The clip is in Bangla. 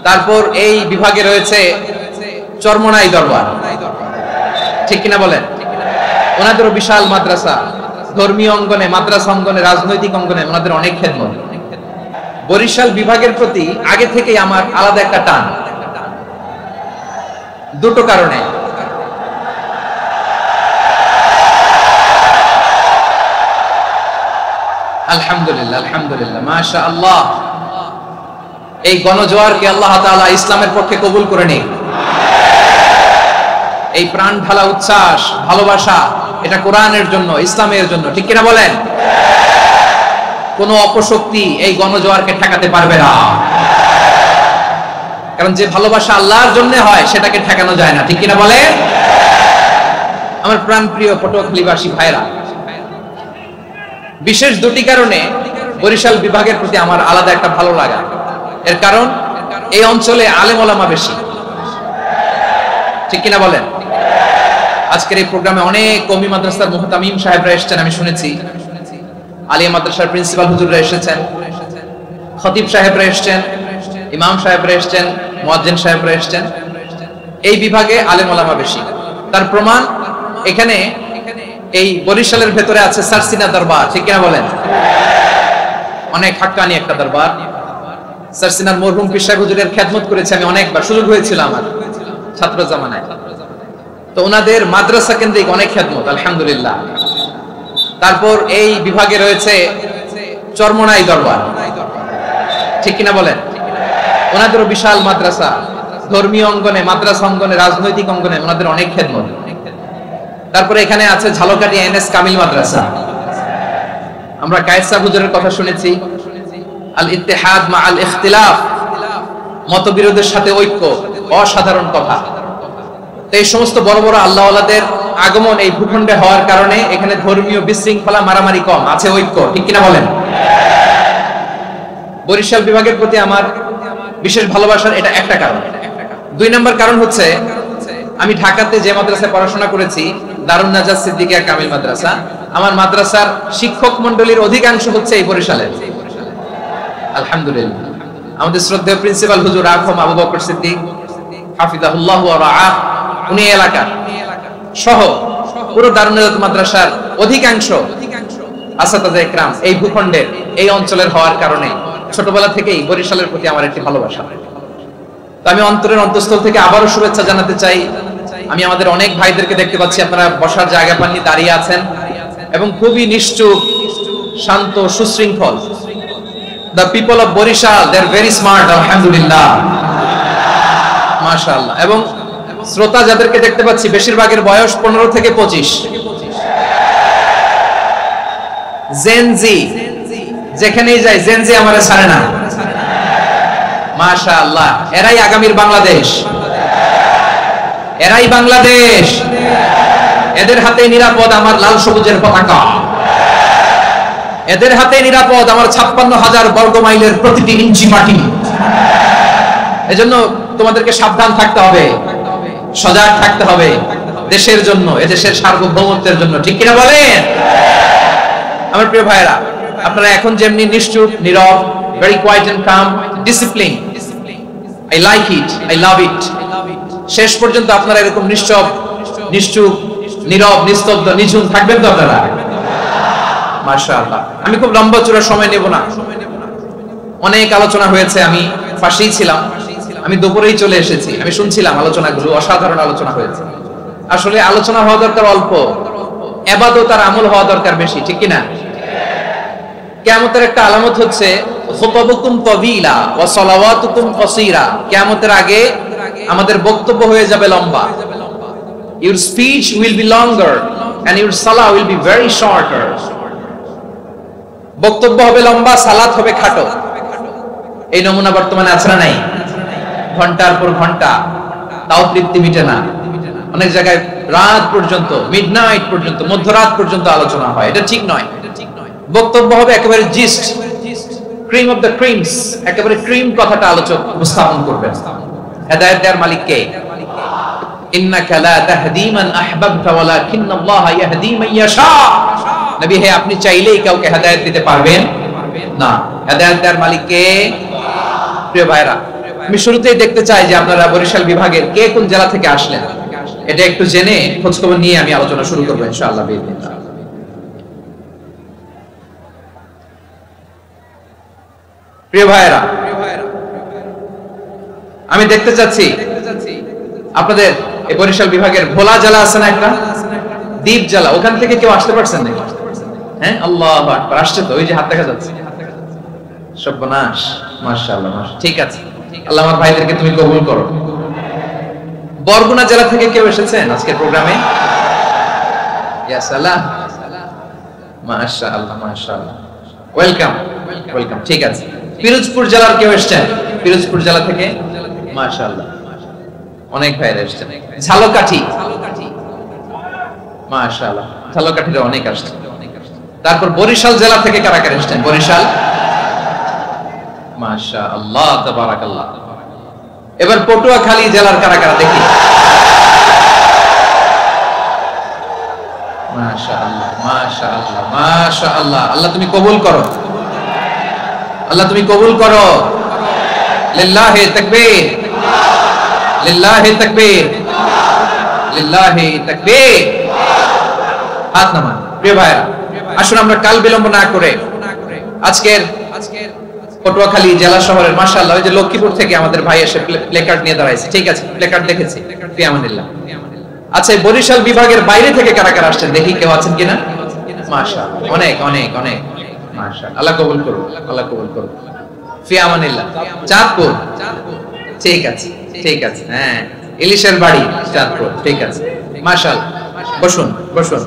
তারপর এই বিভাগে রয়েছে চরমনাই দরবার, ঠিক কিনা বলেন? ওনাদেরও বিশাল মাদ্রাসা, ধর্মীয় অঙ্গনে, মাদ্রাসা অঙ্গনে, রাজনৈতিক অঙ্গনে ওনাদের অনেক খেদমত। বরিশাল বিভাগের প্রতি আগে থেকেই আমার আলাদা একটা টান, দুটো কারণে। আলহামদুলিল্লাহ, আলহামদুলিল্লাহ, মাশাআল্লাহ। এই গণজোয়ারকে আল্লাহ তাআলা ইসলামের পক্ষে কবুল করে নিন। এই প্রাণ ঢালা উচ্ছ্বাস, ভালোবাসা, এটা কোরআনের জন্য, ইসলামের জন্য, ঠিক কিনা বলেন? কোন অপশক্তি এই গণজোয়ারকে ঠেকাতে পারবে না, কারণ যে ভালোবাসা আল্লাহর জন্য হয় সেটাকে ঠেকানো যায় না, ঠিক কিনা বলেন? আমার প্রাণ প্রিয় পটুয়াখালীবাসী ভাইরা, বিশেষ দুটি কারণে বরিশাল বিভাগের প্রতি আমার আলাদা একটা ভালো লাগা। এর কারণ, এই অঞ্চলে আলেম ওলামা বেশি, ঠিক কিনা বলেন? আজকের এই প্রোগ্রামে অনেক কওমি মাদ্রাসার মুহতামিম সাহেবরা এসেছেন, আমি শুনেছি। আলিয়া মাদ্রাসার প্রিন্সিপাল হুজুররা এসেছেন, খতিব সাহেবরা এসেছেন, ইমাম সাহেবরা এসেছেন, মুয়াজ্জিন সাহেবরা এসেছেন। এই বিভাগে আলেম ওলামা বেশি। তার প্রমাণ, এখানে এই বরিশালের ভেতরে আছে সারসিনা দরবার, ঠিক কিনা বলেন? অনেক হাক্কানি একটা দরবার। সারসিনার মরহুম পীর সাহেব হুজুরের খেদমত করেছি আমি অনেকবার, সুযোগ হয়েছিল আমার ছাত্র জামানায়। তো ওনাদের মাদ্রাসা কেন্দ্রিক অনেক খেদমত, আলহামদুলিল্লাহ। তারপর এই বিভাগে রয়েছে চরমনাই দরবার, ঠিক কিনা বলেন? ওনাদেরও বিশাল মাদ্রাসা, ধর্মীয় অঙ্গনে, মাদ্রাসা অঙ্গনে, রাজনৈতিক অঙ্গনে ওনাদের অনেক খেদমত। তারপরে এখানে আছে ঝালকাঠি এনএস কামিল মাদ্রাসা। আমরা কায়েদ সাহেব হুজুরের কথা শুনেছি, আল ইত্তেহাদ মা আল ইখতিলাফ, মতবিরোধের সাথে ঐক্য, অসাধারণ কথা। তো এই সমস্ত বড় বড় আল্লাহওয়ালাদের আগমন এই ভূখণ্ডে হওয়ার কারণে এখানে ধর্মীয় বিশৃঙ্খলা, মারামারি কম, আছে ঐক্য, ঠিক কিনা বলেন? বরিশাল বিভাগের প্রতি আমার বিশেষ ভালোবাসার এটা একটা কারণ। দুই নম্বর কারণ হচ্ছে, আমি ঢাকাতে যে মাদ্রাসায় পড়াশোনা করেছি, দারুন নাজাত সিদ্দিকিয়া কামিল মাদ্রাসা, আমার মাদ্রাসার শিক্ষক মন্ডলীর অধিকাংশ হচ্ছে এই বরিশালের, আলহামদুলিল্লাহ। আমাদের শ্রদ্ধেয় প্রিন্সিপাল হুজুর আখম আবু বকর সিদ্দিক হাফিজাহুল্লাহ ওয়া রাআহ, উনি এলাকার সহ পুরো দারুন নাজাত মাদ্রাসার অধিকাংশ আসাতাজে ইকরাম এই ভূখণ্ডের, এই অঞ্চলের হওয়ার কারণে ছোটবেলা থেকেই বরিশালের প্রতি আমার একটি ভালোবাসা। তো আমি অন্তরের অন্তঃস্থল থেকে আবারও শুভেচ্ছা জানাতে চাই। আমি আমাদের অনেক ভাইদেরকে দেখতে পাচ্ছি, আপনারা বসার জায়গা পাননি, দাঁড়িয়ে আছেন এবং খুবই নিশ্চুপ, শান্ত, সুশৃঙ্খল। The people of Borishal, they are very smart, alhamdulillah, মাশাআল্লাহ। এবং শ্রোতা যাদেরকে দেখতে পাচ্ছি, বেশিরভাগের বয়স 15 থেকে 25। জেনজি, যেখানেই যাই জেনজি আমারে ছাড়ে না, মাশাআল্লাহ। এরাই আগামীর বাংলাদেশ, এরাই বাংলাদেশ। এদের হাতে নিরাপদ আমার লাল সবুজের পতাকা, এদের হাতে নিরাপদ আমার 56,000 বর্গ মাইলের প্রতিটি ইঞ্চি মাটি। এজন্য তোমাদেরকে সাবধান থাকতে হবে, সজাগ থাকতে হবে, দেশের জন্য, এদেশের সার্বভৌমত্বের জন্য, ঠিক কিনা বলেন? আমার প্রিয় ভাইরা, আপনারা এখন যেমনি নিশ্চুপ, নীরব, very quiet and calm, discipline, I like it, I love it, শেষ পর্যন্ত আপনারা এরকম নিশ্চুপ, নীরব, নিস্তব্ধ, নিঝুম থাকবেন তো আপনারা? মাশাআল্লাহ। আমি খুব লম্বা চূড়া সময় নেব না, অনেক আলোচনা হয়েছে, আমি পাশেই ছিলাম, আমি দুপুরেই চলে এসেছি, আমি শুনছিলাম আলোচনাগুলো, অসাধারণ আলোচনা হয়েছে। আসলে আলোচনা হওয়া দরকার অল্প, ইবাদত আর আমল হওয়া দরকার বেশি, ঠিক কিনা? কিয়ামতের একটা আলামত হচ্ছে খুতাবুকুম তাওয়িলা ওয়া সালাওয়াতুকুম কাসীরা। কিয়ামতের আগে আমাদের বক্তব্য হয়ে যাবে লম্বা। Your speech will be longer and your salah will be very shorter. বক্তব্য হবে লম্বা, সালাত হবে খাটো। এই নমুনা বর্তমানে আছে না নাই? ঘন্টার পর ঘন্টা, তাও তৃপ্তি মিটে না। অনেক জায়গায় রাত পর্যন্ত, মিডনাইট পর্যন্ত, মধ্যরাত পর্যন্ত আলোচনা হয়, এটা ঠিক নয়। বক্তব্য হবে একেবারে gist, cream of the creams, একেবারে ক্রিম কথাটা আলোচক উপস্থাপন করবেন। হেদায়েত দেওয়ার মালিক কে? ইন্নাকা লা তাহদি মান আহবাবতা ওয়ালাকিন্নাল্লাহা ইয়াহদি মান ইয়াশা। নবী হে, আপনি চাইলেই কাউকে হেদায়েত দিতে পারবেন না, হেদায়েত দেওয়ার মালিক কে? প্রিয় ভাইরা, আমি শুরুতেই দেখতে চাই যে আপনারা বরিশাল বিভাগের কে কোন জেলা থেকে আসলেন, এটা একটু জেনে খোঁজখবর নিয়ে আমি আলোচনা শুরু করবো ইনশাআল্লাহ। প্রিয় ভাইয়েরা, আমি দেখতে চাচ্ছি আপনাদের এই বরিশাল বিভাগের ভোলা জেলা আছে না একটা, দ্বীপ জেলা, ওখান থেকে কেউ আসতে পারছেন নাকি? হ্যাঁ, আল্লাহু আকবার, আসছে তো, ওই যে হাত দেখা যাচ্ছে। সর্বনাশ, মাশাআল্লাহ, ঠিক আছে, আল্লাহ আমার ভাইদেরকে তুমি কবুল করো। বরগুনা জেলা থেকে কেউ এসেছেন আজকের প্রোগ্রামে? ইয়া সালাম, মাশাআল্লাহ মাশাআল্লাহ, ওয়েলকাম ওয়েলকাম, ঠিক আছে। পিরোজপুর জেলার কেউ এসেছেন? পিরোজপুর জেলা থেকে মাশাআল্লাহ অনেক ভাইরা এসেছেন। ঝালকাঠি, মাশাআল্লাহ, ঝালকাঠিতে অনেক আসছে। তারপর বরিশাল জেলা থেকে কারা কারা এসেছেন? বরিশাল, মাশাআল্লাহ তাবারাকাল্লাহ। এবার পটুয়াখালী জেলার কারা কারা দেখি? মাশাআল্লাহ মাশাআল্লাহ মাশাআল্লাহ, আল্লাহ তুমি কবুল করো, আল্লাহ তুমি কবুল করো। লিল্লাহি তাকবীর, লিল্লাহি তাকবীর, লিল্লাহি তাকবীর। হাত নামান। প্রিয় ভাইরা, আসুন আমরা কাল বিলম্ব না করে আজকের পটুয়াখালী জেলা শহরের মাশাআল্লাহ, ওই যে লক্ষ্মীপুর থেকে আমাদের ভাই এসে প্লেকার্ড নিয়ে দাঁড়াইছে, ঠিক আছে, প্লেকার্ড দেখেছি, ফি আমানিল্লাহ। আচ্ছা, বরিশাল বিভাগের বাইরে থেকে কারা কারা আসছেন দেখি, কেউ আছেন কিনা? মাশাআল্লাহ, অনেক অনেক অনেক, মাশাআল্লাহ, আল্লাহ কবুল করুন, আল্লাহ কবুল করুন, ফি আমানিল্লাহ। চাঁদপুর, ঠিক আছে ঠিক আছে, হ্যাঁ, ইলিশের বাড়ি চাঁদপুর, ঠিক আছে, মাশাআল্লাহ। বসুন বসুন।